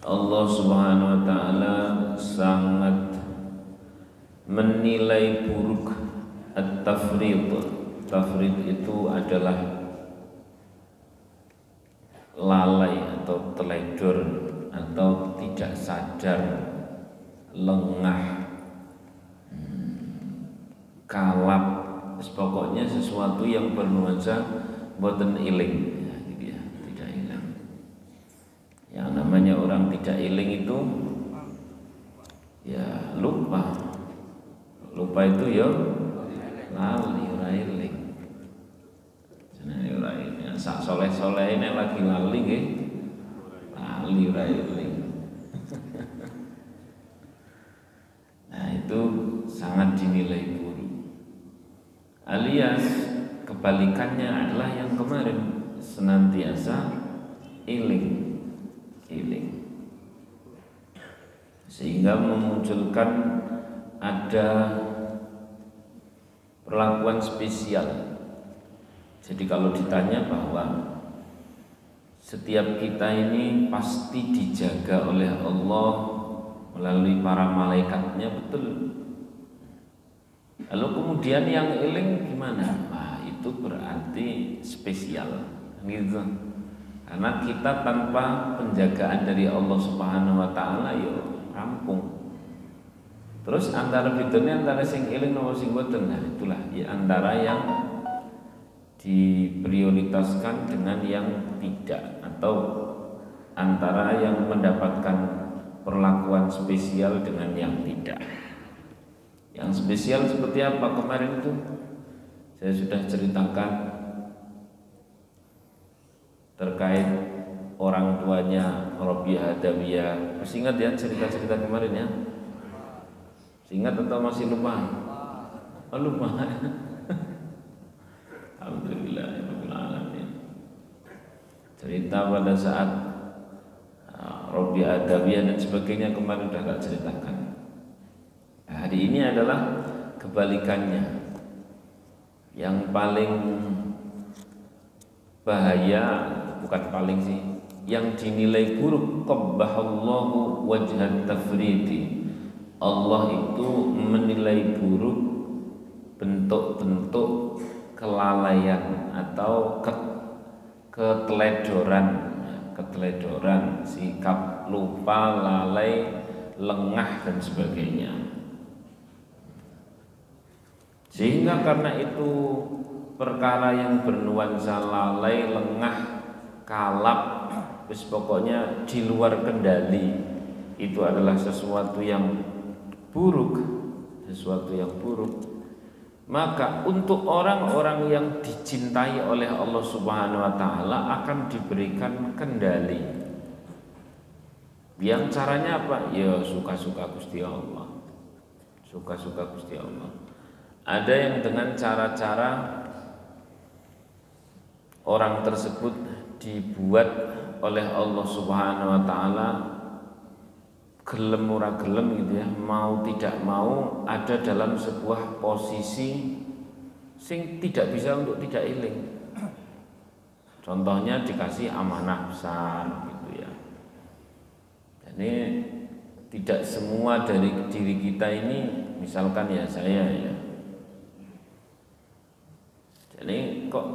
Allah Subhanahu wa taala sangat menilai buruk at-tafrid. Tafrid itu adalah lalai atau teledor atau tidak sadar, lengah, kalap, pokoknya sesuatu yang bernuansa boten iling, ya, gitu ya, tidak ilang. Yang namanya orang tidak iling itu ya lupa. Lupa itu ya lali ora iling. Jenenge ora iling. Sak soleh-soleh ini lagi lali nggih. Lali ora iling. Nah, itu sangat dinilai buruk. Alias kebalikannya adalah yang kemarin, senantiasa iling. Sehingga memunculkan ada perlakuan spesial. Jadi kalau ditanya bahwa setiap kita ini pasti dijaga oleh Allah melalui para malaikatnya, betul. Lalu kemudian yang iling gimana? Wah, itu berarti spesial, gitu. Karena kita tanpa penjagaan dari Allah Subhanahu wa taala ya rampung. Terus antara bedanya antara sing eling sama sing boten, nah itulah ya antara yang diprioritaskan dengan yang tidak, atau antara yang mendapatkan perlakuan spesial dengan yang tidak. Yang spesial seperti apa kemarin itu saya sudah ceritakan terkait orang tuanya Rabi'ah Adawiyah. Masih ingat ya cerita-cerita kemarin ya? Ingat atau masih lupa? Oh, lupa. Alhamdulillahirrahmanirrahim. Cerita pada saat Rabi'ah Adawiyah dan sebagainya kemarin sudah tak ceritakan. Hari ini adalah kebalikannya. Yang paling bahaya, bukan paling sih, yang dinilai buruk, qabbahallahu wajhat tafridi. Allah itu menilai buruk bentuk-bentuk kelalaian atau keteledoran, sikap lupa, lalai, lengah dan sebagainya. Sehingga karena itu perkara yang bernuansa lalai, lengah, kalap, pokoknya di luar kendali, itu adalah sesuatu yang buruk, maka untuk orang-orang yang dicintai oleh Allah Subhanahu wa taala akan diberikan kendali. Yang caranya apa? Ya suka-suka Gusti Allah. Suka-suka Gusti Allah. Ada yang dengan cara-cara orang tersebut dibuat oleh Allah Subhanahu wa taala gelem ora gelem gitu ya, mau tidak mau ada dalam sebuah posisi sing tidak bisa untuk tidak iling. Contohnya dikasih amanah besar gitu ya. Jadi tidak semua dari diri kita ini, misalkan ya saya ya, jadi kok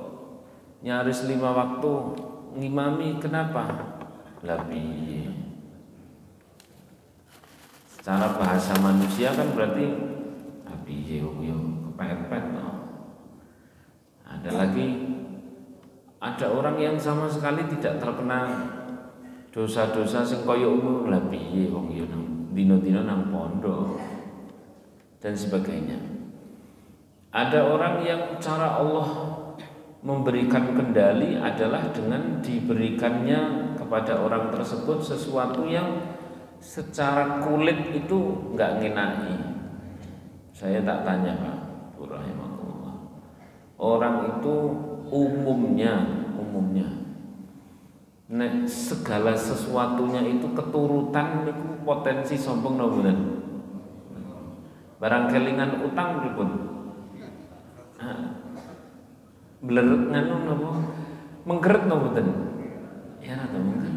nyaris 5 waktu ngimami, kenapa? Lah piye? Secara bahasa manusia kan berarti piye yo kepepet no. Ada orang yang sama sekali tidak terkena dosa-dosa sing kaya umum, lah piye wong yo nang dina-dina nang pondok dan sebagainya. Ada orang yang cara Allah memberikan kendali adalah dengan diberikannya kepada orang tersebut sesuatu yang secara kulit itu enggak ngenai. Saya tak tanya Pak rahimahullah. Orang itu umumnya nek segala sesuatunya itu keturutan niku potensi sombong napa mboten? Barang kelingan utang pripun? Bleret nganu napa? Mengkeret napa mboten? Ya rada mungkin.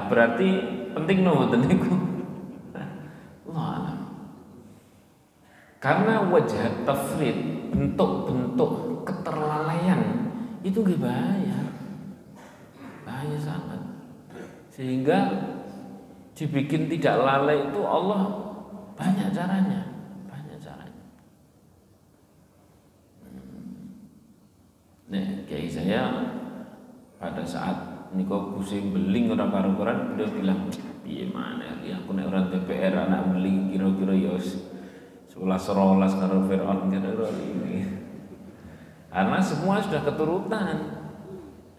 Lah berarti penting mboten niku. Wah. Karena wajah tafrid, bentuk-bentuk keterlalaian itu nggih bahaya. Bahaya sangat. Sehingga dibikin tidak lalai itu Allah banyak caranya. Nah, kiai saya pada saat niko pusing beling orang karuan beliau bilang, piye mana ya aku nek orang TPR anak beling kira-kira ya 11 karo Fir'aun kira-kira ini. Karena semua sudah keturutan.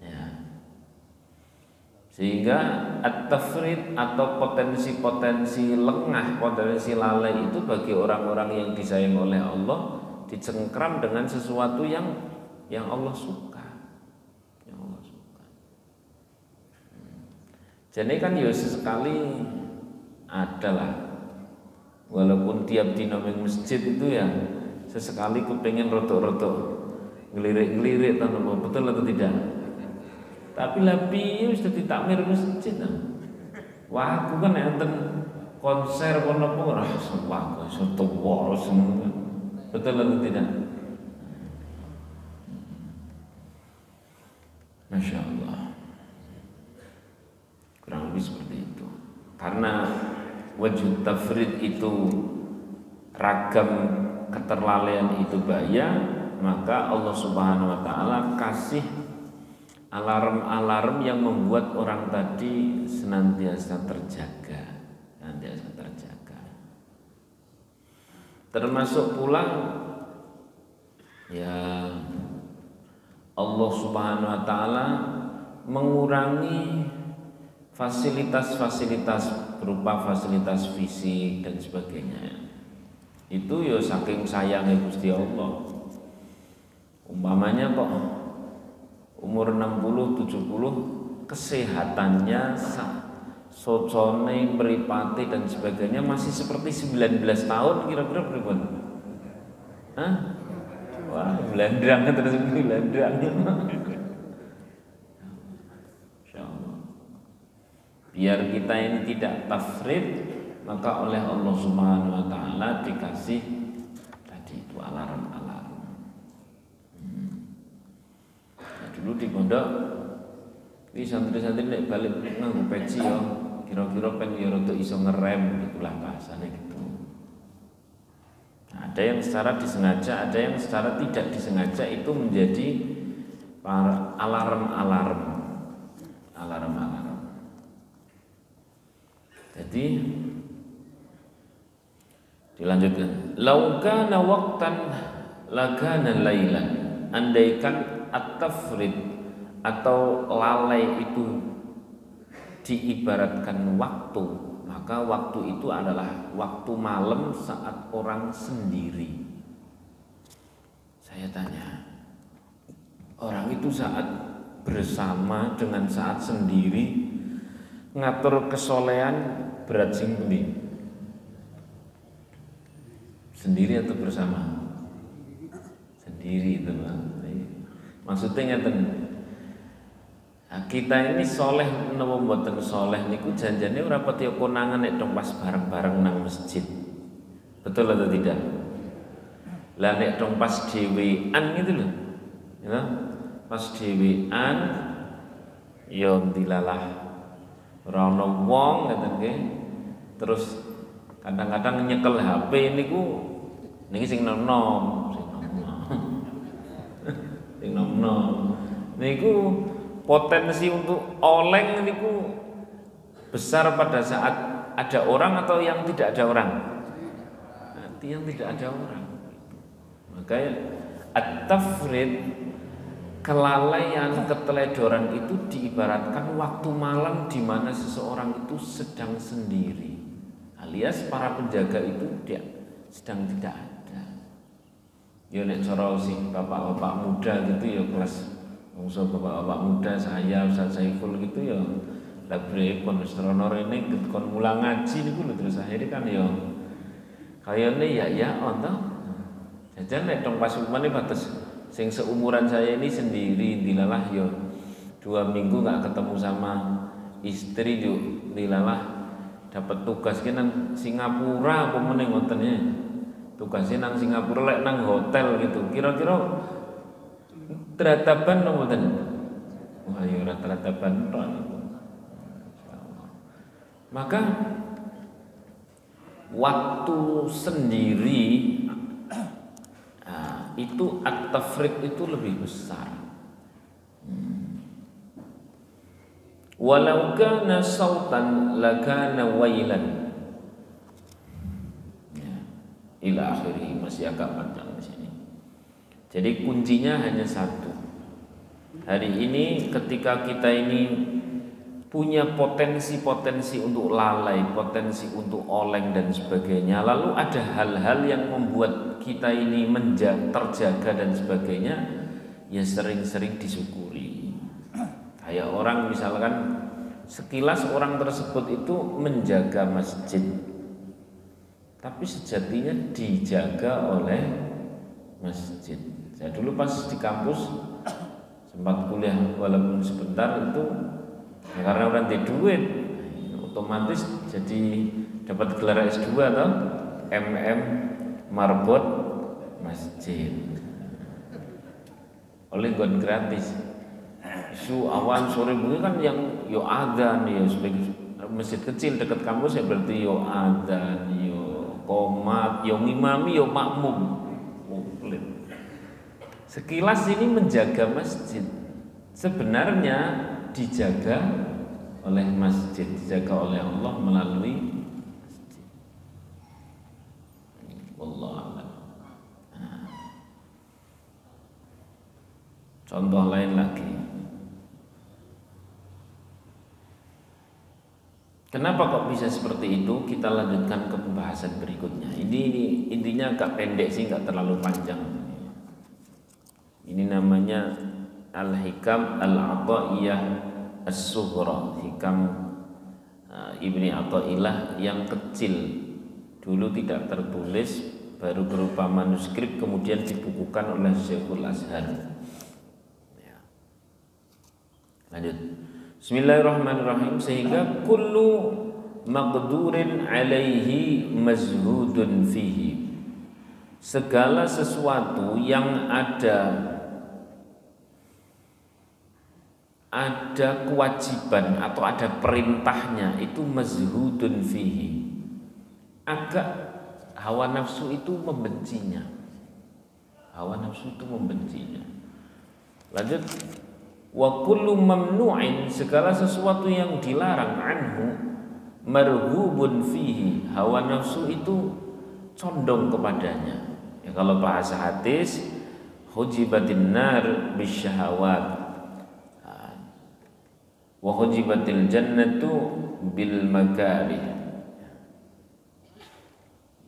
Ya. Sehingga at-tafrid atau potensi-potensi lengah, potensi lalai itu bagi orang-orang yang disayang oleh Allah dicengkram dengan sesuatu yang Allah suka. Yang Allah suka. Jadi kan ya sesekali adalah walaupun tiap dina ning masjid itu ya sesekali kepengen rotok-rotok ngelirik-ngelirik tanpa betul atau tidak. Tapi lah piye wis dadi takmir masjid. Wah, aku kan enten konser kono apa ora wah iso tuwa semua. Betul atau tidak? Masya Allah. Kurang lebih seperti itu. Karena wajud tafrid itu ragam keterlalaian itu bahaya, maka Allah Subhanahu wa taala kasih alarm-alarm yang membuat orang tadi senantiasa terjaga. Termasuk pula ya Allah Subhanahu wa taala mengurangi fasilitas-fasilitas berupa fasilitas fisik dan sebagainya. Itu ya saking sayangnya Gusti Allah. Umpamanya kok umur 60 70 kesehatannya socone, mripate dan sebagainya masih seperti 19 tahun kira-kira berapa? Hah? Wah, belandrang terus belandrang. Insyaallah. Biar kita ini tidak tafrid, maka oleh Allah Subhanahu wa taala dikasih tadi itu alarm-alarm. Nah, dulu di pondok ini santri-santri nek balik nganggo peci ya, kira-kira pen ya rada iso ngerem itulah bahasane gitu. Ada yang secara disengaja, ada yang secara tidak disengaja itu menjadi alarm-alarm. Jadi dilanjutkan. Lau kana waqtan lakana lailan. Andaikan at-tafrid atau lalai itu diibaratkan waktu, maka waktu itu adalah waktu malam saat orang sendiri. Saya tanya, orang itu saat bersama dengan saat sendiri ngatur kesolehan berat sing pundi? Sendiri atau bersama? Sendiri, teman. Maksudnya ngeten. Kita ini soleh napa mboten soleh niku janjane ora pati konangan nek dong pas bareng-bareng nang masjid. Betul atau tidak? Lah nek dong pas dhewean gitu loh. Ya. Pas dhewean ya dilalah ora ono wong ngeten nggih. Terus kadang-kadang nyekel HP niku niki sing nom-nom, sing nom-nom. Niku potensi untuk oleng niku besar pada saat ada orang atau yang tidak ada orang? Nanti yang tidak ada orang. Makanya at-tafrid, kelalaian, keteledoran itu diibaratkan waktu malam di mana seseorang itu sedang sendiri, alias para penjaga itu dia sedang tidak ada. Ya nek cara sing bapak-bapak muda gitu ya kelas bangsa bapak-bapak muda saya Ustaz Saiful gitu ya lah pripun serono rene kon mulang ngaji niku lho terus akhirnya kan ya kayane ya onto jajan nek tong pas umane batas sing seumuran saya ini sendiri dilalah ya 2 minggu nggak ketemu sama istri dilalah dapat tugas ki nang Singapura apa meneh ngoten ya. Tugasnya nang Singapura lek nang hotel gitu. Kira-kira terataban apa mboten? Wah, ya ora terataban tok. Maka waktu sendiri itu at-tafrid itu lebih besar. Walau kana sautan lakana wailan. Ya, ila akhiri, masih agak panjang di sini. Jadi kuncinya hanya satu. Hari ini ketika kita ini punya potensi-potensi untuk lalai, potensi untuk oleng dan sebagainya. Lalu ada hal-hal yang membuat kita ini terjaga dan sebagainya, ya sering-sering disyukuri. Kayak orang misalkan sekilas orang tersebut itu menjaga masjid, tapi sejatinya dijaga oleh masjid. Saya dulu pas di kampus sempat kuliah walaupun sebentar itu. Ya, karena orang di duit, otomatis jadi dapat gelar S2 atau MM marbot masjid. Oleh gon gratis. Isu awan sore bunyi kan yang yo adzan ya sebagai masjid kecil dekat kampus ya berarti yo adzan, yo qomat, yo ngimami, yo makmum. Sekilas ini menjaga masjid. Sebenarnya dijaga oleh masjid, dijaga oleh Allah melalui masjid. Wallahu a'lam. Contoh lain lagi. Kenapa kok bisa seperti itu? Kita lanjutkan ke pembahasan berikutnya. Ini intinya agak pendek sih, nggak terlalu panjang. Ini namanya Al-Hikam Al-Ata'iyah As-Sughra, hikam Ibni Athaillah yang kecil. Dulu tidak tertulis, baru berupa manuskrip kemudian dibukukan oleh Syekhul Azhar. Ya. Lanjut. Bismillahirrahmanirrahim. Sehingga kullu maqdurin alaihi mazhudun fihi. Segala sesuatu yang ada kewajiban atau ada perintahnya itu mazhudun fihi. Agak hawa nafsu itu membencinya. Hawa nafsu itu membencinya. Lanjut, wa kullu mamnu'in, segala sesuatu yang dilarang anhu marhubun fihi. Hawa nafsu itu condong kepadanya. Ya, kalau bahasa hadis hujibatin nar bisyahawat wa hujibatil jannatu bil makarih.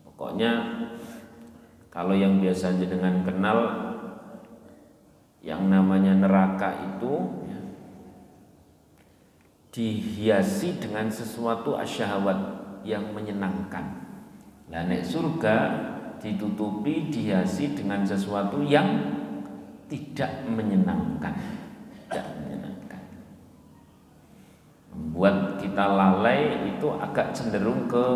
Pokoknya kalau yang biasa jenengan kenal yang namanya neraka itu ya, dihiasi dengan sesuatu asyahwat yang menyenangkan. Lah nek surga ditutupi dihiasi dengan sesuatu yang tidak menyenangkan. Tidak menyenangkan. Membuat kita lalai itu agak cenderung ke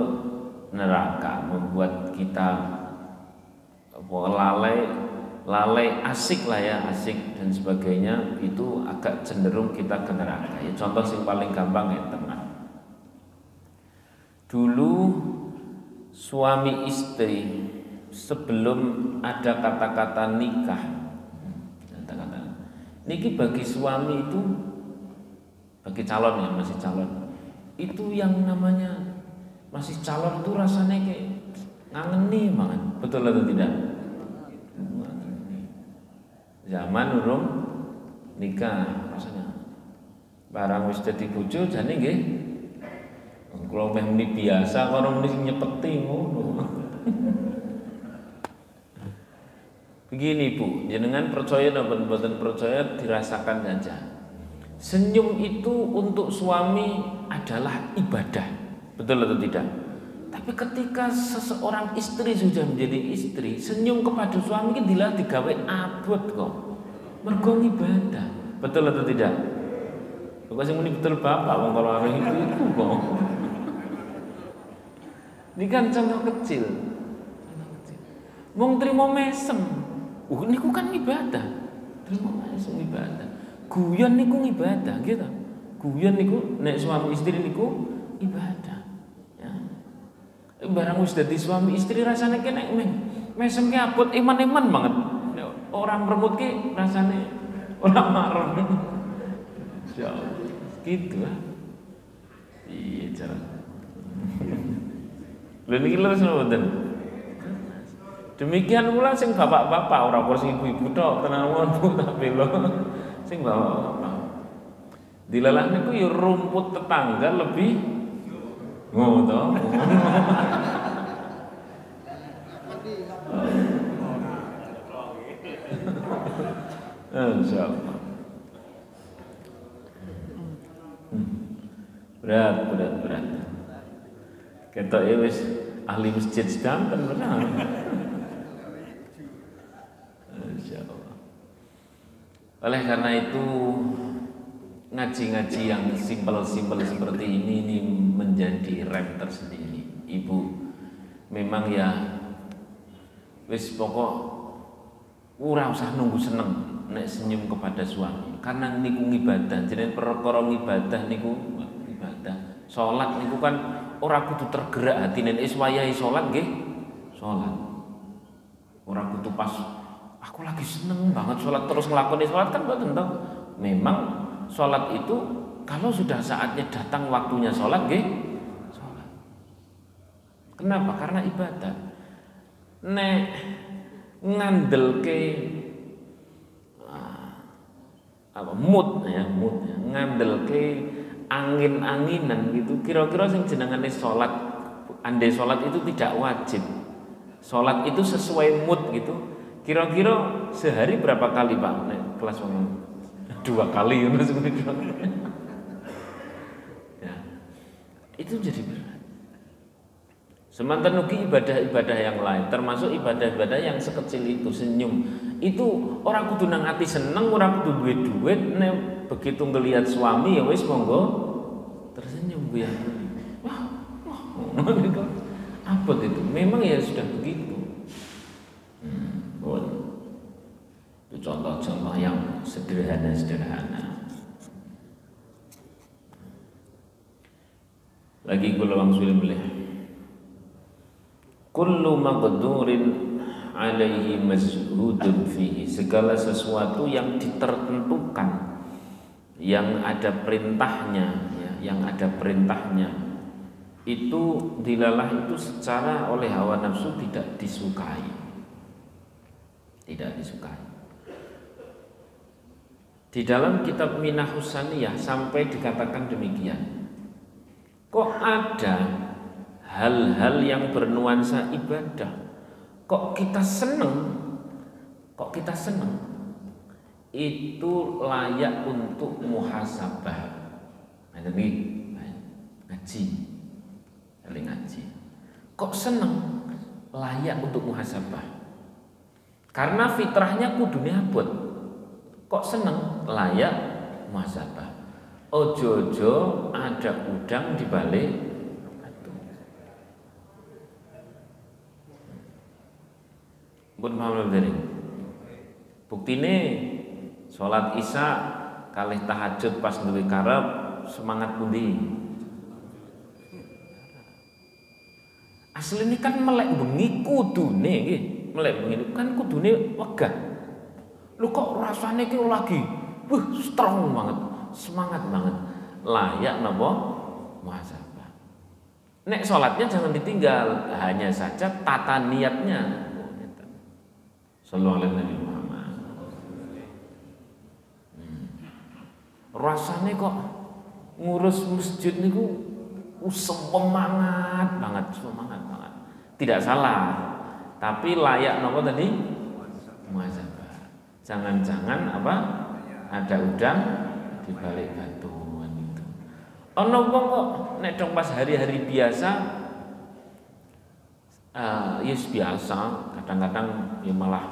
neraka, membuat kita lalai asik lah ya, asik dan sebagainya, itu agak cenderung kita ke neraka. Ya, contoh yang paling gampang ya teman. Dulu suami istri sebelum ada kata-kata nikah, niki bagi suami itu, bagi calon ya, masih calon, itu yang namanya masih calon itu rasanya kayak ngangeni banget, betul atau tidak? Zaman urung nikah rasanya barang wis dadi bojo jane nggih kula meh muni biasa karo muni nyepeti ngono. Begini Bu, jenengan percaya atau mboten percaya dirasakan saja. Senyum itu untuk suami adalah ibadah, betul atau tidak? Tapi ketika seseorang istri sudah menjadi istri, senyum kepada suami itu digawe abot kok. Mergo ibadah, betul atau tidak? Kok sing muni betul bapak wong kalau arep iku kok. Ini kan contoh kecil. Wong trimo mesem. Niku kan ibadah. Trimo mesem ibadah. Guyon niku ibadah, gitu. Guyon niku nek suami istri niku ibadah. Ya. Barang wis dadi suami istri rasane kene mesem ki abot iman-iman banget. Orang meremut ki rasane ora marem. Insyaallah. Gitu lah. Iya cara. Lha niki leres mboten. Demikian pula sing bapak-bapak ora kok sing ibu-ibu tok tenan wonten tapi lho sing bapak-bapak. Dilalah niku ya rumput tetangga lebih ngono to. Insyaallah. Berat. Ketok ya wis ahli masjid sedanten benar. Insyaallah. Oleh karena itu ngaji-ngaji yang simpel-simpel seperti ini menjadi rem tersendiri. Ibu memang ya wis pokok ora usah nunggu seneng nek senyum kepada suami. Karena niku ibadah, jenenge perkara ibadah niku ibadah. Salat niku kan ora kudu tergerak hatine nek wayahe salat nggih salat. Ora kudu pas aku lagi seneng banget salat terus nglakoni salat kan mboten to. Memang salat itu kalau sudah saatnya datang waktunya salat nggih salat. Kenapa? Karena ibadah. Nek ngandelke mood ya, ngandelke angin-anginan gitu. Kira-kira sing jenengane salat, andai salat itu tidak wajib. Salat itu sesuai mood gitu. Kira-kira sehari berapa kali Pak? Nek kelas ngomong 2 kali ya. Itu jadi berat. Semantan ugi ibadah-ibadah yang lain, termasuk ibadah-ibadah yang sekecil itu, senyum. Itu orang kudu nang ati seneng, orang kudu duit-duit, nek begitu ngelihat suami ya wis monggo tersenyum Bu ya. Wah, apa itu? Memang ya sudah begitu. Itu contoh-contoh yang sederhana-sederhana. Lagi kula wangsul melih. Kullu maqdurin alaihi mazhudun fihi, segala sesuatu yang ditentukan, yang ada perintahnya ya, yang ada perintahnya itu dilalah itu secara oleh hawa nafsu tidak disukai. Tidak disukai. Di dalam kitab Minah Husaniyah sampai dikatakan demikian. Kok ada hal-hal yang bernuansa ibadah, kok kita seneng, itu layak untuk muhasabah. Ngaji, ngaji. Kok seneng, layak untuk muhasabah. Karena fitrahnya kudune abot. Kok seneng, layak muhasabah. Ojo-ojo ada udang di balik batu. Pun paham dari. Buktine sholat isya kalih tahajud pas duwe karep semangat pundi. Asli ini kan melek bengi kudune nggih. Melek bengi kan kudune wegah. Lu kok rasane ki lagi strong banget. Semangat banget, layak napa muhasabah. Nek sholatnya jangan ditinggal, hanya saja tata niatnya. Sallallahu alaihi Muhammad. Rasanya kok ngurus masjid niku semangat banget. Tidak salah, tapi layak napa tadi muhasabah. Jangan-jangan apa ada udang di balik batu gitu. Ono wong kok nek dong pas hari-hari biasa yes biasa, kadang-kadang ya malah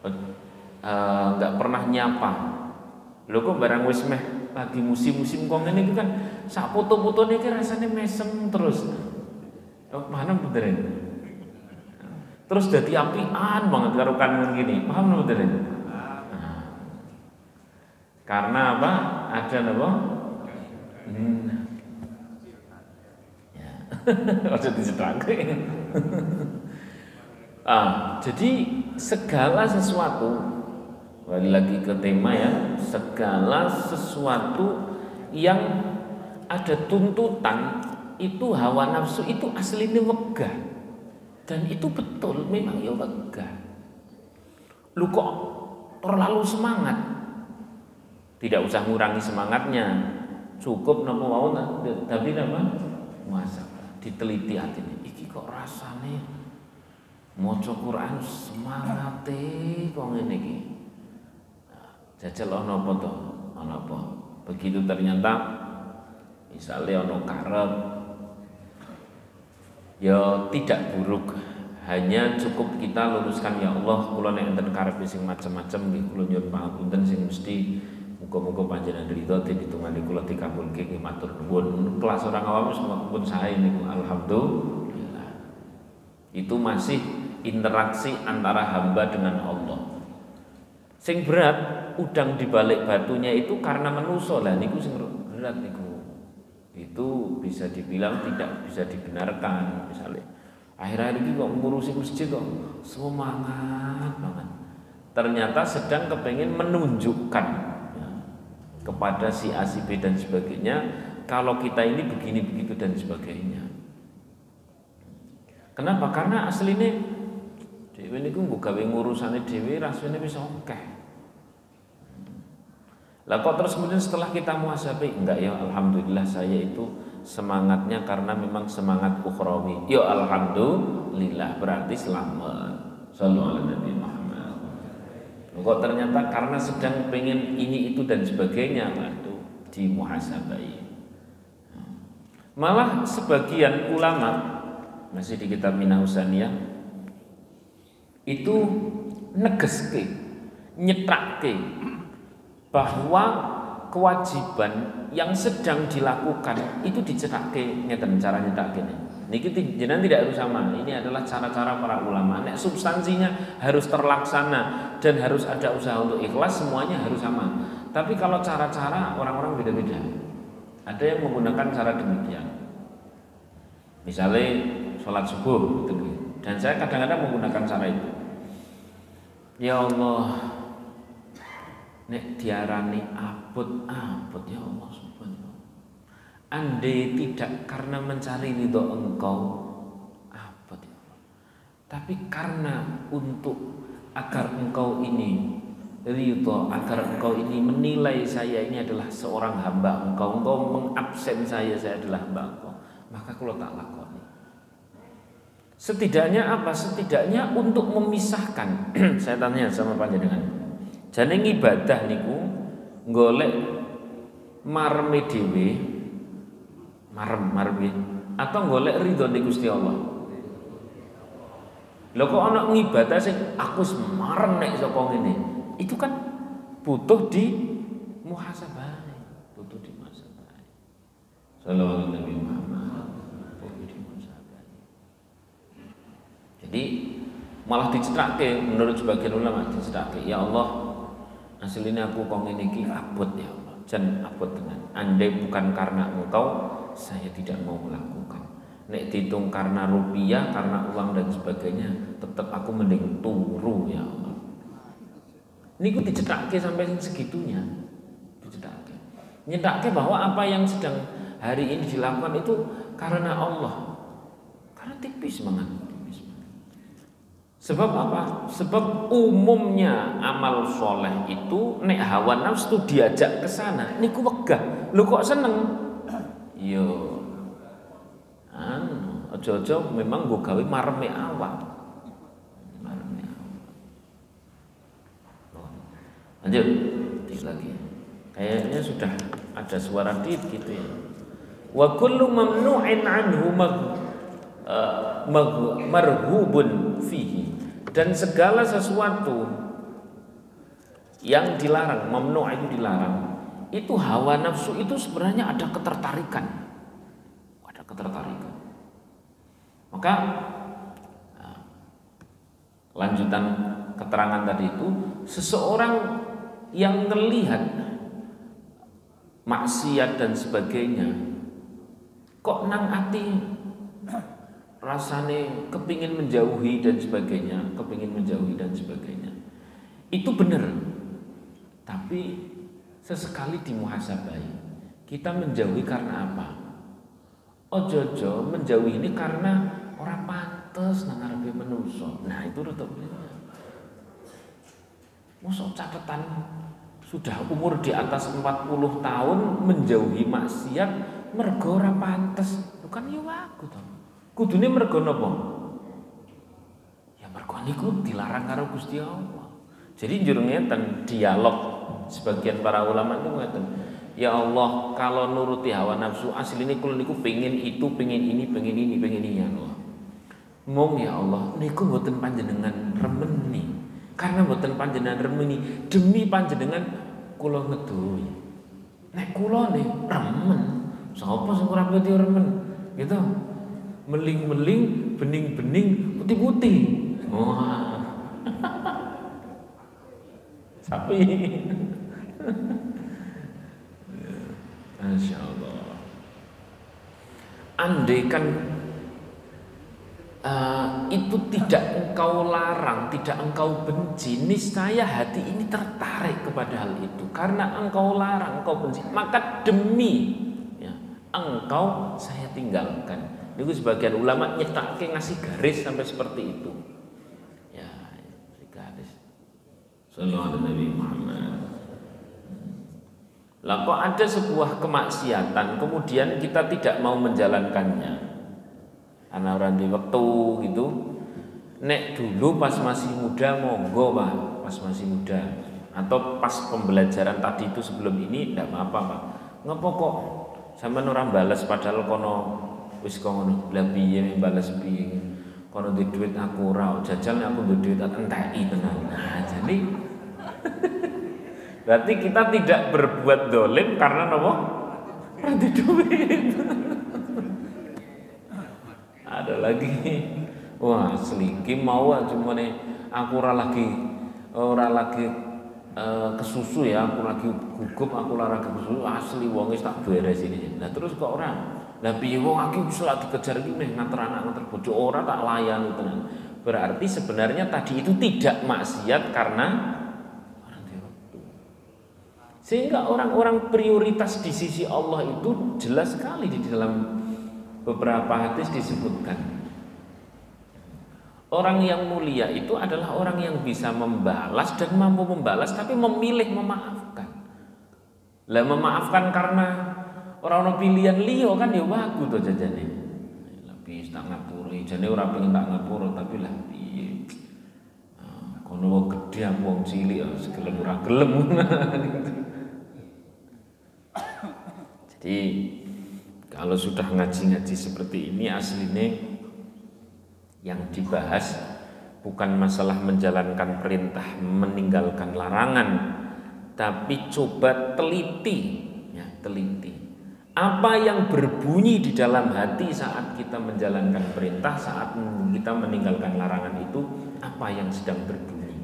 enggak pernah nyapa. Lho kok barang wis meh lagi musim-musim kok ngene iki kan sak foto-fotone iki rasane mesem terus. Mana beneran? Terus dadi apian banget karo kan gini. Paham beneran? Karena apa? Ada apa? Ya. Maksud dicetrake. Jadi segala sesuatu, kembali lagi ke tema ya, segala sesuatu yang ada tuntutan itu hawa nafsu itu aslinya wegah, dan itu betul memang ya wegah. Lu kok terlalu semangat, tidak usah ngurangi semangatnya, cukup nopo mau tapi apa muhasabah, diteliti hatine iki kok rasane maca Quran semangate kok ngene iki. Jajal ana apa to? Ana apa? Begitu ternyata misalnya ana karep ya tidak buruk, hanya cukup kita luruskan, ya Allah kula nek enten karep sing macem-macem nggih kula nyuwun pangapunten sing mesti muga-muga panjenengan ridho ditungani kula dikabulke nggih matur nuwun. Kelas orang awam pun sae niku alhamdulillah. Itu masih interaksi antara hamba dengan Allah. Sing berat udang di balik batunya itu karena manusa lah niku sing berat niku. Itu bisa dibilang tidak bisa dibenarkan. Misalnya akhir-akhir ini kok ngurusi masjid kok semangat banget, ternyata sedang kepengen menunjukkan ya, kepada si A, si B dan sebagainya kalau kita ini begini begitu dan sebagainya. Kenapa? Karena aslinya dhewe niku nggo gawe ngurusane dhewe rasane wis akeh. Lah kok terus kemudian setelah kita muhasabah, enggak ya alhamdulillah saya itu semangatnya karena memang semangat ukhrawi. Ya alhamdulillah berarti selamat. Sallallahu alaihi Muhammad. Kok ternyata karena sedang pengen ini itu dan sebagainya, itu dimuhasabai. Malah sebagian ulama masih di kitab Minhaj Husaniyah itu negeske, nyetrakke bahwa kewajiban yang sedang dilakukan itu dicetakke. Ngeten cara nyetakke niki jenengan tidak harus sama. Ini adalah cara-cara para ulama. Nek substansinya harus terlaksana dan harus ada usaha untuk ikhlas, semuanya harus sama. Tapi kalau cara-cara orang-orang beda-beda. Ada yang menggunakan cara demikian. Misalnya sholat subuh gitu. Dan saya kadang-kadang menggunakan cara itu. Ya Allah, nek diarani abot ya Allah subhanallah. Andai tidak karena mencari ridho Engkau, abot ya Allah. Tapi karena untuk agar Engkau ini ridho, agar Engkau ini menilai saya ini adalah seorang hamba Engkau, Engkau mengabsen saya adalah hamba Engkau, maka kalau tak lakoni. Setidaknya apa? Setidaknya untuk memisahkan. Saya tanya sama panjenengan. Jane ibadah niku golek marme dhewe, marem atau golek ridhone Gusti Allah. Lho kok ana ngibadah sing aku semareng nek saka ngene. Itu kan butuh di muhasabah, butuh di muhasabah. Sallallahu alaihi Muhammad. Jadi malah dicetakke menurut sebagian ulama dicetakke, ya Allah aslinya aku kok ngene iki abot ya Allah, jan abot tenan. Andai bukan karena Engkau saya tidak mau melakukan. Nek dihitung karena rupiah, karena uang dan sebagainya, tetap aku mending turu ya Allah. Niku dicetakke sampai segitunya. Dicetakke. Nyetakke bahwa apa yang sedang hari ini dilakukan itu karena Allah. Karena tipis banget. Sebab apa? Sebab umumnya amal soleh itu nek hawa nafsu diajak ke sana, niku wegah. Lu kok seneng? Yo, aja-aja memang gue gawe mareme awak. Mareme awak. Lanjut, lagi. Kayaknya sudah ada suara dit gitu ya. Wa kullu mamnu'in anhu marhubun fihi, dan segala sesuatu yang dilarang, mamnu' itu dilarang, itu hawa nafsu itu sebenarnya ada ketertarikan. Ada ketertarikan. Maka lanjutan keterangan tadi itu, seseorang yang melihat maksiat dan sebagainya kok nang ati rasane kepingin menjauhi dan sebagainya, itu benar. Tapi sesekali dimuhasabai, kita menjauhi karena apa? Ojo-ojo menjauhi ini karena orang pantes nang arepe menungso. Nah, itu rada bener. Mosok catatan sudah umur di atas 40 tahun menjauhi maksiat mergo ora pantes. Lho kan ya wagu to. Kudune mergo napa? Ya mergo niku dilarang karo Gusti Allah. Jadi njur ngeten dialog sebagian para ulama itu ngeten. Ya Allah, kalau nuruti hawa nafsu asline kula niku pengin itu, pengin ini ya Allah. Mong ya Allah, niku mboten panjenengan remeni. Karena mboten panjenengan remeni, demi panjenengan kula ngedohi. Nek kula nih remen, sapa sing ora pati remen? Gitu. Meling-meling, bening-bening, putih-putih. Wah. Sapi. Masya Allah. Andaikan itu tidak engkau larang, tidak engkau benci, niscaya hati ini tertarik kepada hal itu. Karena engkau larang, engkau benci, maka demi ya, engkau saya tinggalkan. Itu sebagian ulama nyetake ngasih garis sampai seperti itu. Ya, ngasih garis. Sallallahu alaihi Nabi Muhammad. Lah kok ada sebuah kemaksiatan kemudian kita tidak mau menjalankannya karena orang di waktu gitu. Nek dulu pas masih muda monggo Pak, pas masih muda atau pas pembelajaran tadi itu sebelum ini tidak apa-apa Pak. Ngapa kok sampean orang balas padahal kono wis kono lha piye balas piye kono di duit aku ora jajal aku di duit tak entek tenan. Nah, jadi berarti kita tidak berbuat dolim karena apa? Berarti duit. Ada lagi, wah seliki mau cuma nih aku ora lagi kesusu ya, aku lagi gugup, aku lara kesusu asli wong wis tak beres ini. Nah terus kok orang, lah piye wong aku wis lagi dikejar iki nih nganter anak nganter bojo ora tak layani tenan. Berarti sebenarnya tadi itu tidak maksiat karena sehingga orang-orang prioritas di sisi Allah itu jelas sekali di dalam beberapa hadis disebutkan. Orang yang mulia itu adalah orang yang bisa membalas dan mampu membalas tapi memilih memaafkan. Lah memaafkan karena orang-orang pilihan liya kan ya wagu to jajane. Lebih tak ngapura, jane ora pengen tak ngapura tapi lah piye. Kono wong gedhe aku wong cilik segelem ora gelem. Jadi kalau sudah ngaji-ngaji seperti ini aslinya yang dibahas bukan masalah menjalankan perintah meninggalkan larangan, tapi coba teliti ya, teliti apa yang berbunyi di dalam hati saat kita menjalankan perintah, saat kita meninggalkan larangan itu apa yang sedang berbunyi.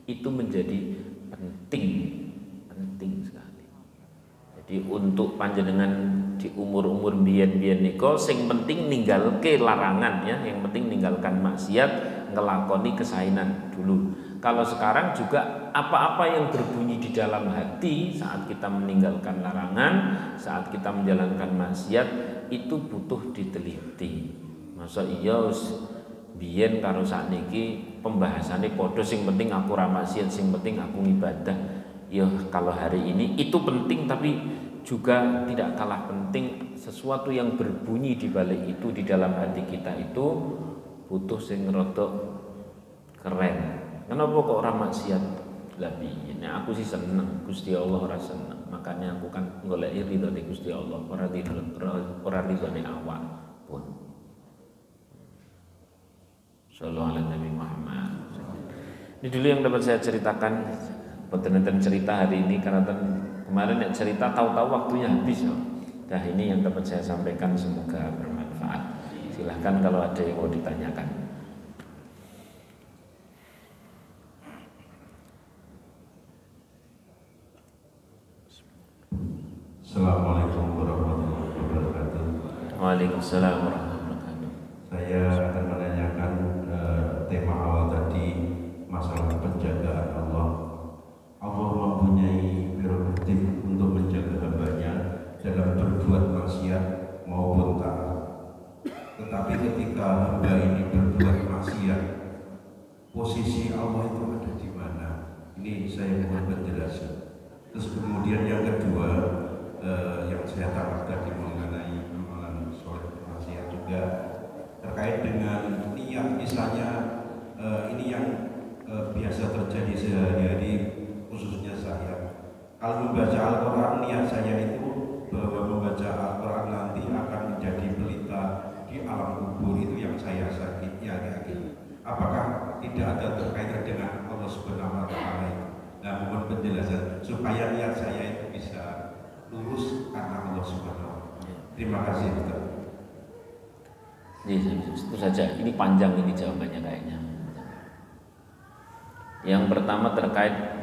Itu menjadi penting sekali. Jadi untuk panjenengan di umur-umur biyen-biyen niko sing penting ninggalke larangan ya, yang penting ninggalkan maksiat, ngelakoni kesainan dulu. Kalau sekarang juga apa-apa yang berbunyi di dalam hati saat kita meninggalkan larangan, saat kita menjalankan maksiat itu butuh diteliti. Masa iya biyen karo sakniki pembahasannya padha sing penting aku ra maksiat, sing penting aku ibadah. Ya kalau hari ini itu penting tapi juga tidak kalah penting sesuatu yang berbunyi di balik itu di dalam hati kita itu butuh sing rada keren. Kenapa kok orang maksiat? Lah piye? Aku sih seneng, Gusti Allah ora seneng. Makanya aku kan goleki ridhone Gusti Allah, ora ridhone awak pun. Sallallahu alaihi Nabi Muhammad. Ini dulu yang dapat saya ceritakan. Boten cerita hari ini karena Kemarin nek cerita tahu-tahu waktunya habis loh. Nah ini yang dapat saya sampaikan, semoga bermanfaat. Silahkan kalau ada yang mau ditanyakan. Assalamualaikum warahmatullahi wabarakatuh. Waalaikumsalam warahmatullahi wabarakatuh. Saya akan menanyakan tema awal tadi, masalah penjagaan Allah. Allah mempunyai prerogatif untuk menjaga hambanya dalam berbuat maksiat maupun taat. Tetapi ketika hamba ini berbuat maksiat, posisi Allah itu ada di mana? Ini saya mohon penjelasan. Terus kemudian yang kedua, yang saya tangkap tadi mengenai amalan soleh maksiat juga terkait dengan niat, misalnya ini yang biasa terjadi sehari-hari, khususnya saya. Kalau membaca Al-Quran, niat saya itu bahwa membaca Al-Quran nanti akan menjadi pelita di alam kubur, itu yang saya sakit yakin. Apakah tidak ada terkait dengan Allah Subhanahu wa Ta'ala itu? Nah, mohon penjelasan supaya niat saya itu bisa lurus karena Allah Subhanahu wa Ta'ala. Terima kasih, Ustaz. Itu saja. Ini panjang ini jawabannya kayaknya. Yang pertama terkait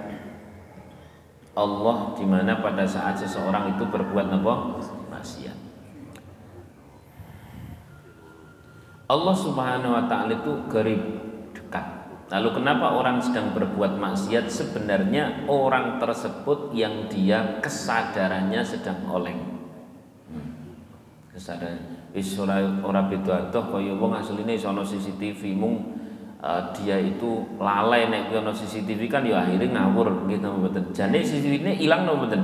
Allah, di mana pada saat seseorang itu berbuat maksiat. Allah Subhanahu wa Ta'ala itu garib, dekat. Lalu kenapa orang sedang berbuat maksiat? Sebenarnya orang tersebut yang dia kesadarannya sedang oleng. Kesadaran wis ora beda adoh kaya wong asline iso ana CCTV mung dia itu lalai nek ana CCTV kan ya akhirnya ngawur gitu mboten. Jane CCTV-ne ilang napa mboten?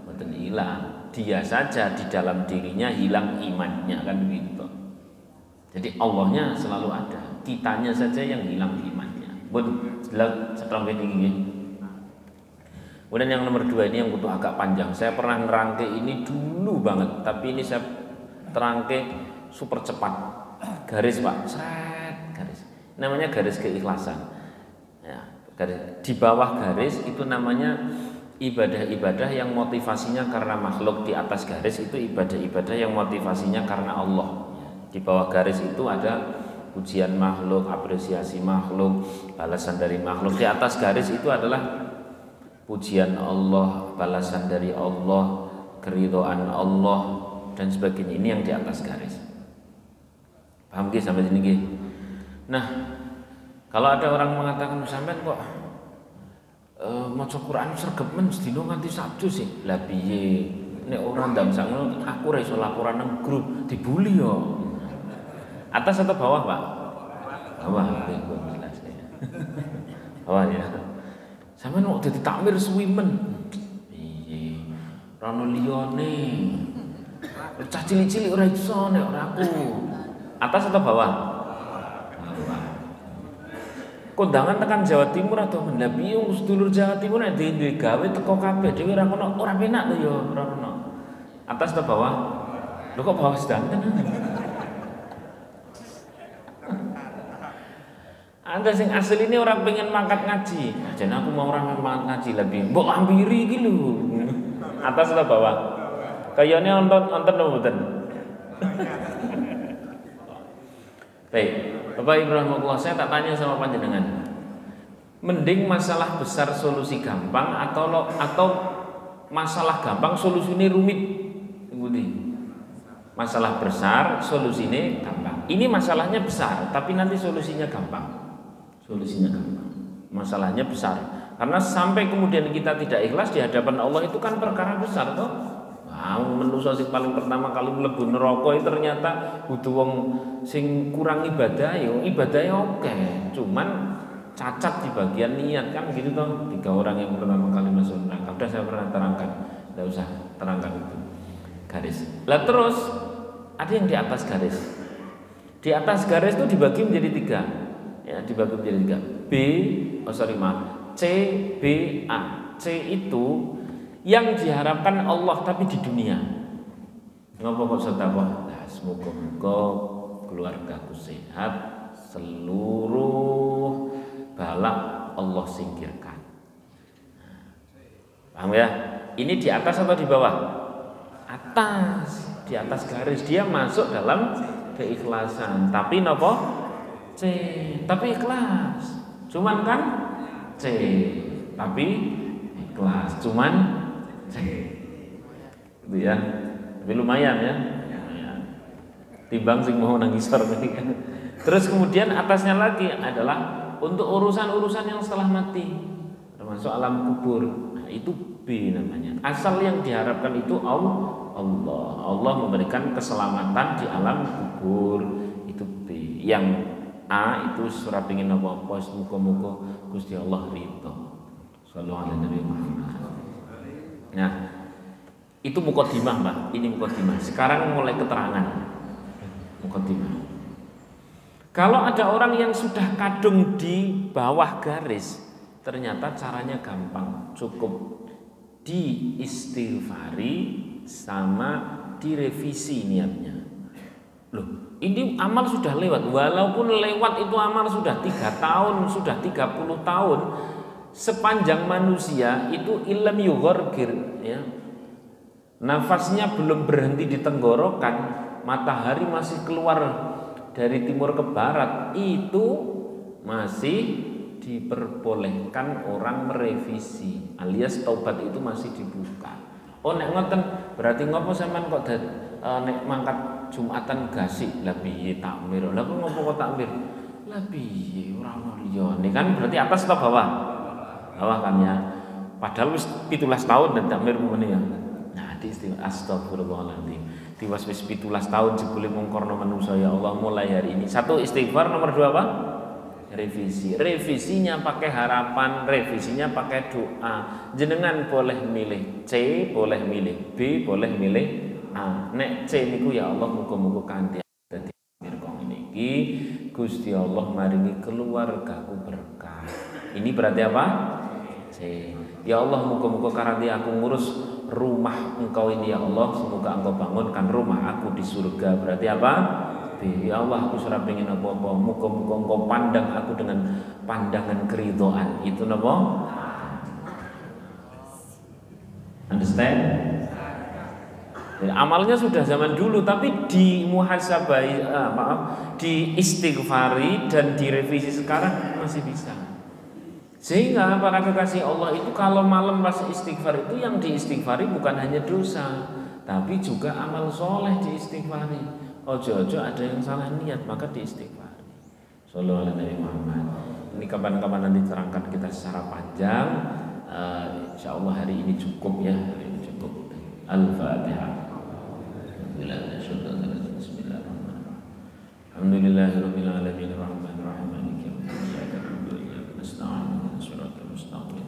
Mboten ilang. Dia saja di dalam dirinya hilang imannya kan begitu. Jadi Allahnya selalu ada, kitanya saja yang hilang imannya. Pun jelas seterang ini. Kemudian yang nomor 2 ini yang butuh agak panjang. Saya pernah nerangke ini dulu banget, tapi ini saya terangke super cepat. Garis Pak, seret garis. Namanya garis keikhlasan. Ya, garis. Di bawah garis itu namanya ibadah-ibadah yang motivasinya karena makhluk. Di atas garis itu ibadah-ibadah yang motivasinya karena Allah. Di bawah garis itu ada pujian makhluk, apresiasi makhluk, balasan dari makhluk. Di atas garis itu adalah pujian Allah, balasan dari Allah, keridhaan Allah dan sebagainya. Ini yang di atas garis. Paham nggih sampai sini nggih? Nah, kalau ada orang mengatakan sampean kok maca Quran sregemen sedina nganti Sabtu sih. Lah piye? Nek ora ndang sakno aku ora iso laporan nang grup, dibully yo. Atas atau bawah, Pak? Bawah, jelas ya. Bawah ya. Sampeyan kok dadi takmir suwimen. Piye? Ora ono liyane. Cah cilik-cilik ora iso nek ora aku. Atas atau bawah? Bawah. Kondangan tekan Jawa Timur atau mendah piye wong sedulur Jawa Timur nek duwe gawe teko kabeh dhewe ora kono, ora penak to ya, ora kono. Atas atau bawah? Lho kok bawah sedanten? Anda sing asli ini orang pengen mangkat ngaji. Jadi aku mau orang mangkat ngaji lebih. Mbok ambiri iki lho. Atas atau bawah? Kayaknya nonton mboten. Baik, Bapak Ibu rahimahullah, saya tak tanya sama panjenengan. Mending masalah besar solusi gampang atau masalah gampang solusinya rumit? Masalah besar solusinya gampang. Ini masalahnya besar, tapi nanti solusinya gampang. Solusinya gampang. Masalahnya besar. Karena sampai kemudian kita tidak ikhlas di hadapan Allah itu kan perkara besar toh. Wah, manusa sing paling pertama kali mlebu neraka itu ternyata butuh wong sing kurang ibadah ya, ibadahnya oke. Cuman cacat di bagian niat kan gitu toh. 3 orang yang pertama kali masuk neraka. Sudah saya pernah terangkan. Tidak usah terangkan itu. Garis. Lah terus ada yang di atas garis. Di atas garis itu dibagi menjadi 3. Ya, dibagi menjadi 3. C, B, A. C itu yang diharapkan Allah tapi di dunia. Ngapa kok sedekah? Nah, semoga keluargaku sehat, seluruh bala Allah singkirkan. Paham ya? ini di atas atau di bawah? Atas, di atas garis. Dia masuk dalam keikhlasan. Tapi nopo? C. Tapi ikhlas. Cuman kan C. Tapi ikhlas. Cuman C. Gitu ya. Tapi lumayan ya. Timbang sing mau nangis tadi kan. Terus kemudian atasnya lagi adalah untuk urusan-urusan yang setelah mati, termasuk alam kubur. Nah, itu B namanya. Asal yang diharapkan itu Allah. Allah memberikan keselamatan di alam kubur. Itu B. Yang A itu surah pingin apa-apa muga-muga Gusti Allah ridho. Sallallahu alaihi Nabi Muhammad. Nah, itu mukadimah, Mbak. Ini mukadimah. Sekarang mulai keterangan. Mukadimah. Kalau ada orang yang sudah kadung di bawah garis, ternyata caranya gampang, cukup diistighfari sama direvisi niatnya. Loh, ini amal sudah lewat, walaupun lewat itu amal sudah 3 tahun, sudah 30 tahun, sepanjang manusia itu ilm yughorgir, ya. Nafasnya belum berhenti di tenggorokan, matahari masih keluar dari timur ke barat, itu masih diperbolehkan orang merevisi, alias taubat itu masih dibuka. Oh nek ngoten berarti ngopo sampean kok nek mangkat Jumatan gasik lah piye takmir. Lah kok ngopo kok takmir? Lah piye ora ono liyane kan berarti atas atau bawah? Bawah kan ya. Padahal wis 17 tahun dan takmir mene ya. Nah, astagfirullahaladzim. Tiwas wis 17 tahun jebule mungkorno manusa ya Allah mulai hari ini. 1 istighfar, nomor 2 apa? Revisi. Revisinya pakai harapan, revisinya pakai doa. Jenengan boleh milih C, boleh milih B, boleh milih A. Nek C niku ya Allah muga-muga kanthi dadi mirkong niki Gusti Allah maringi keluargaku berkah. Ini berarti apa? C. Ya Allah muga-muga karanti aku ngurus rumah engkau ini ya Allah, semoga engkau bangunkan rumah aku di surga. Berarti apa? B. Ya Allah aku ora pengen apa-apa, muga-muga engkau pandang aku dengan pandangan keridhaan. Itu napa? Understand? Jadi, amalnya sudah zaman dulu tapi di muhasabai di istighfari dan direvisi sekarang masih bisa. Sehingga para kekasih Allah itu kalau malam pas istighfar itu yang diistighfari bukan hanya dosa, tapi juga amal soleh diistighfari. Ojo-ojo ada yang salah niat maka diistighfari. Sallallahu alaihi Muhammad. Ini kapan-kapan nanti terangkan kita secara panjang. Insya Allah hari ini cukup ya, hari ini cukup. Al-Fatihah. Bismillahirrahmanirrahim. Alhamdulillahirabbil alamin arrahmanir rahim maliki yaumiddin iyyaka na'budu wa iyyaka nasta'in ihdinas siratal mustaqim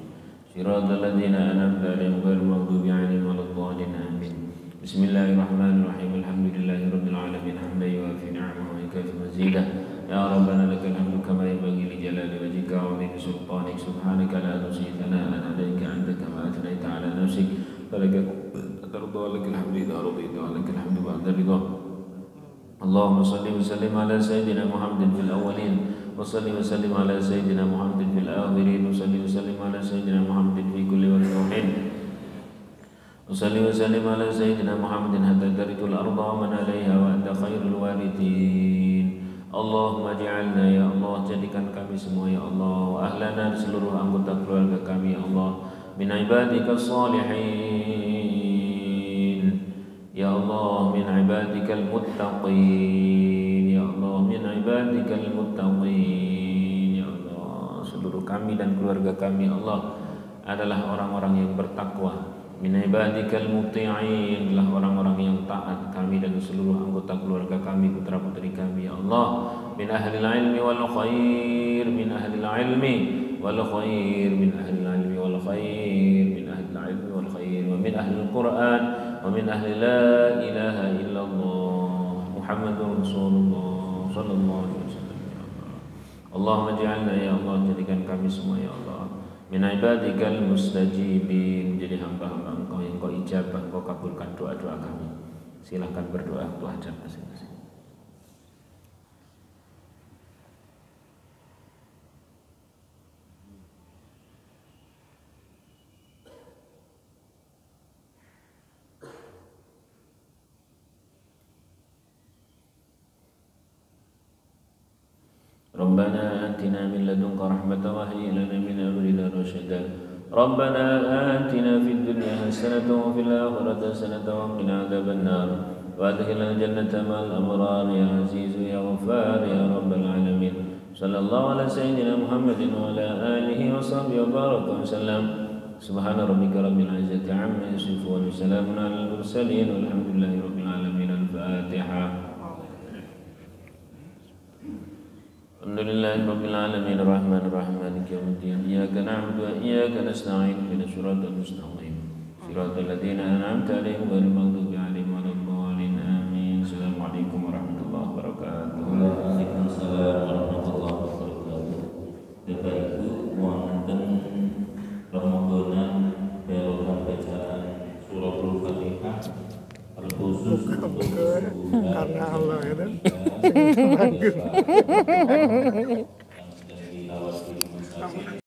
siratal ladzina an'amta 'alaihim ghairil maghdubi 'alaihim waladdallin amin. Bismillahirrahmanirrahim. Alhamdulillahirabbil alamin hamdan yuwafi ni'amahu wa yukafi mazidah. Ya rabbana lakal hamdu kama yanbaghi li jalali wajhika wa li sultanik subhanaka la nuhsi thana'an 'alaika 'anta kama athnayta 'ala nafsik falaka tarda lakal hamdu idza radita wa lakal hamdu ba'da ridha. Allahumma salli wa sallim ala sayyidina Muhammadin fil awwalin wa salli wa sallim ala sayyidina Muhammadin fil akhirin wa salli wa sallim ala sayyidina Muhammadin fi kulli waqtin wa salli wa sallim ala sayyidina Muhammadin hatta taritul arda wa man 'alaiha wa anta khairul warithin. Allahumma ja'alna ya Allah, jadikan kami semua ya Allah, wa ahlana seluruh anggota keluarga kami ya Allah, min ibadika salihin ya Allah, min ibadikal muttaqin ya Allah, min ibadikal muttaqin ya Allah. Seluruh kami dan keluarga kami ya Allah adalah orang-orang yang bertakwa. Min ibadikal muti'in adalah orang-orang yang taat kami dan seluruh anggota keluarga kami, putra-putri kami ya Allah. Min ahlil ilmi wal khair, min ahlil ilmi wal khair, min ahlil ilmi wal khair, min ahlil ilmi wal khair, wa min ahlil Qur'an, wa min ahli la ilaha illallah Muhammadur Rasulullah sallallahu alaihi wasallam. Allahumma ja'alna ya Allah, jadikan kami semua ya Allah min ibadikal mustajibin, menjadi hamba-hamba Engkau yang Engkau ijabah, Engkau kabulkan doa-doa kami. Silakan berdoa, Tuhan ajab masing-masing. ربنا آتنا من لدنك رحمة وهيئ لنا من أمرنا رشدا ربنا آتنا في الدنيا حسنة وفي الآخرة حسنة وقنا عذاب النار وأدخلنا الجنة مع الأبرار يا عزيز يا غفار يا رب العالمين صلى الله على سيدنا محمد وعلى آله وصحبه وبارك وسلم سبحان ربك رب العزة عما يصفون وسلام على المرسلين والحمد لله رب العالمين. الفاتحة. الحمد لله رب العالمين الرحمن الرحيم مالك يوم الدين إياك نعبد وإياك نستعين اهدنا الصراط المستقيم صراط الذين أنعمت عليهم غير المغضوب عليهم ولا الضالين آمين. السلام عليكم ورحمة الله وبركاته. Waalaikumsalam warahmatullahi wabarakatuh. Bapak Ibu, wonten permohonan belokan bacaan suratul Fatihah terkhusus untuk karena Allah itu